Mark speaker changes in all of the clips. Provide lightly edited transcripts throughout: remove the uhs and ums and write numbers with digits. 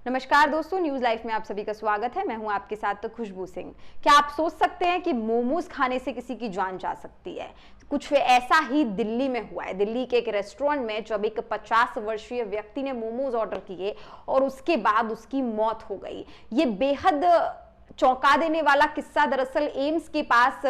Speaker 1: नमस्कार दोस्तों, news life में आप सभी का स्वागत है। मैं हूं आपके साथ खुशबू सिंह। क्या आप सोच सकते हैं कि मोमोज खाने से किसी की जान जा सकती है? कुछ ऐसा ही दिल्ली में हुआ है। दिल्ली के एक रेस्टोरेंट में जब एक 50 वर्षीय व्यक्ति ने मोमोज ऑर्डर किए और उसके बाद उसकी मौत हो गई। ये बेहद चौंका देने वाला किस्सा दरअसल एम्स के पास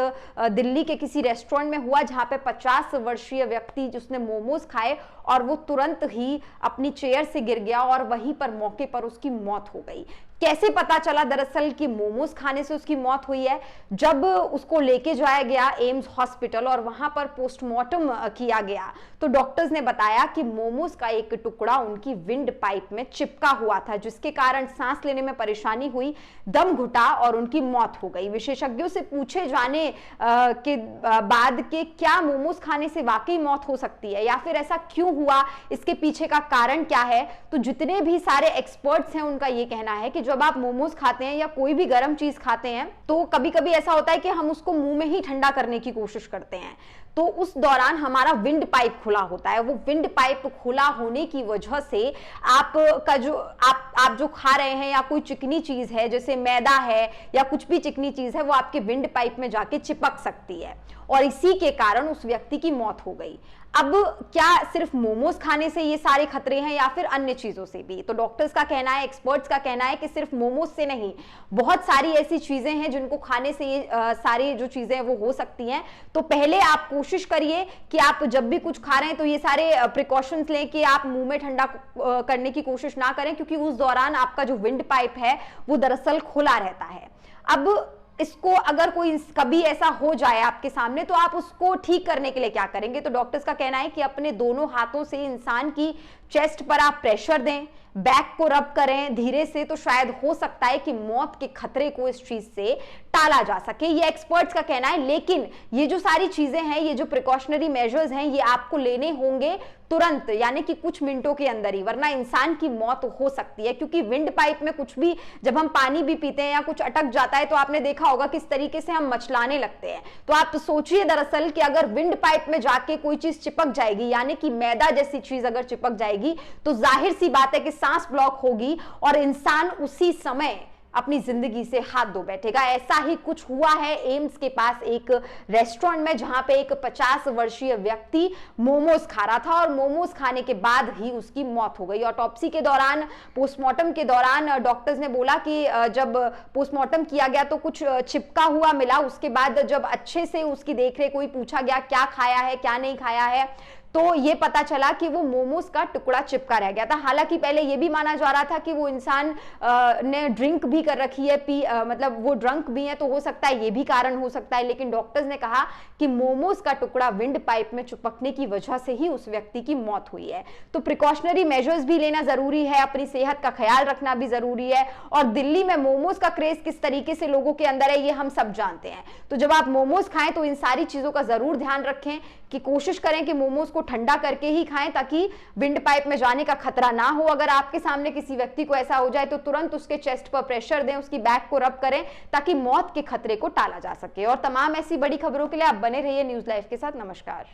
Speaker 1: दिल्ली के किसी रेस्टोरेंट में हुआ, जहां पे 50 वर्षीय व्यक्ति जिसने मोमोज खाए और वो तुरंत ही अपनी चेयर से गिर गया और वहीं पर मौके पर उसकी मौत हो गई। कैसे पता चला दरअसल कि मोमोज खाने से उसकी मौत हुई है? जब उसको लेके जाया गया एम्स हॉस्पिटल और वहां पर पोस्टमार्टम किया गया तो डॉक्टर्स ने बताया कि मोमोज का एक टुकड़ा उनकी विंड पाइप में चिपका हुआ था, जिसके कारण सांस लेने में परेशानी हुई, दम घुटा और उनकी मौत हो गई। विशेषज्ञों से पूछे जाने के बाद के क्या मोमोज खाने से वाकई मौत हो सकती है या फिर ऐसा क्यों हुआ, इसके पीछे का कारण क्या है, तो जितने भी सारे एक्सपर्ट्स हैं उनका ये कहना है कि जब आप मोमोज खाते हैं या कोई भी गर्म चीज खाते हैं तो कभी कभी ऐसा होता है कि हम उसको मुंह में ही ठंडा करने की कोशिश करते हैं, तो उस दौरान हमारा विंड पाइप खुला होता है। वो विंड पाइप खुला होने की वजह से आपका जो आप जो खा रहे हैं या कोई चिकनी चीज है, जैसे मैदा है या कुछ भी चिकनी चीज है, वो आपके विंड पाइप में जाके चिपक सकती है और इसी के कारण उस व्यक्ति की मौत हो गई। अब क्या सिर्फ मोमोज खाने से ये सारे खतरे हैं या फिर अन्य चीजों से भी? तो डॉक्टर्स का कहना है, एक्सपर्ट्स का कहना है कि सिर्फ मोमोज से नहीं, बहुत सारी ऐसी चीजें हैं जिनको खाने से ये सारी जो चीजें हैं वो हो सकती हैं। तो पहले आप कोशिश करिए कि आप जब भी कुछ खा रहे हैं तो ये सारे प्रिकॉशंस लें कि आप मुंह में ठंडा करने की कोशिश ना करें, क्योंकि उस दौरान आपका जो विंड पाइप है वो दरअसल खुला रहता है। अब इसको अगर कोई कभी ऐसा हो जाए आपके सामने तो आप उसको ठीक करने के लिए क्या करेंगे? तो डॉक्टर्स का कहना है कि अपने दोनों हाथों से इंसान की चेस्ट पर आप प्रेशर दें, बैक को रब करें धीरे से, तो शायद हो सकता है कि मौत के खतरे को इस चीज से टाला जा सके। ये एक्सपर्ट्स का कहना है, लेकिन ये जो सारी चीजें हैं, ये जो प्रिकॉशनरी मेजर्स हैं, ये आपको लेने होंगे तुरंत, यानी कि कुछ मिनटों के अंदर ही, वरना इंसान की मौत हो सकती है। क्योंकि विंड पाइप में कुछ भी, जब हम पानी भी पीते हैं या कुछ अटक जाता है तो आपने देखा होगा किस तरीके से हम मचलाने लगते हैं। तो आप सोचिए दरअसल कि अगर विंड पाइप में जाके कोई चीज चिपक जाएगी, यानी कि मैदा जैसी चीज अगर चिपक जाएगी, तो जाहिर सी बात है कि सांस ब्लॉक होगी और इंसान उसी समय अपनी जिंदगी से हाथ धो बैठेगा। ऐसा ही कुछ हुआ है एम्स के पास एक रेस्टोरेंट में, जहां पे एक 50 वर्षीय व्यक्ति मोमोज खा रहा था और मोमोज खाने के बाद ही उसकी मौत हो गई। ऑटोप्सी के दौरान, पोस्टमार्टम के दौरान डॉक्टर्स ने बोला कि जब पोस्टमार्टम किया गया तो कुछ चिपका हुआ मिला। उसके बाद जब अच्छे से उसकी देखरेख हुई, पूछा गया क्या खाया है क्या नहीं खाया है, तो ये पता चला कि वो मोमोज का टुकड़ा चिपका रह गया था। हालांकि पहले ये भी माना जा रहा था कि वो इंसान ने ड्रिंक भी कर रखी है, मतलब वो ड्रंक भी है, तो हो सकता है ये भी कारण हो सकता है। लेकिन डॉक्टर्स ने कहा कि मोमोज का टुकड़ा विंड पाइप में चिपकने की वजह से ही उस व्यक्ति की मौत हुई है। तो प्रिकॉशनरी मेजर्स भी लेना जरूरी है, अपनी सेहत का ख्याल रखना भी जरूरी है। और दिल्ली में मोमोज का क्रेज किस तरीके से लोगों के अंदर है ये हम सब जानते हैं। तो जब आप मोमोज खाएं तो इन सारी चीजों का जरूर ध्यान रखें कि कोशिश करें कि मोमोज को ठंडा करके ही खाएं, ताकि विंड पाइप में जाने का खतरा ना हो। अगर आपके सामने किसी व्यक्ति को ऐसा हो जाए तो तुरंत उसके चेस्ट पर प्रेशर दें, उसकी बैक को रब करें, ताकि मौत के खतरे को टाला जा सके। और तमाम ऐसी बड़ी खबरों के लिए आप बने रहिए न्यूज लाइव के साथ। नमस्कार।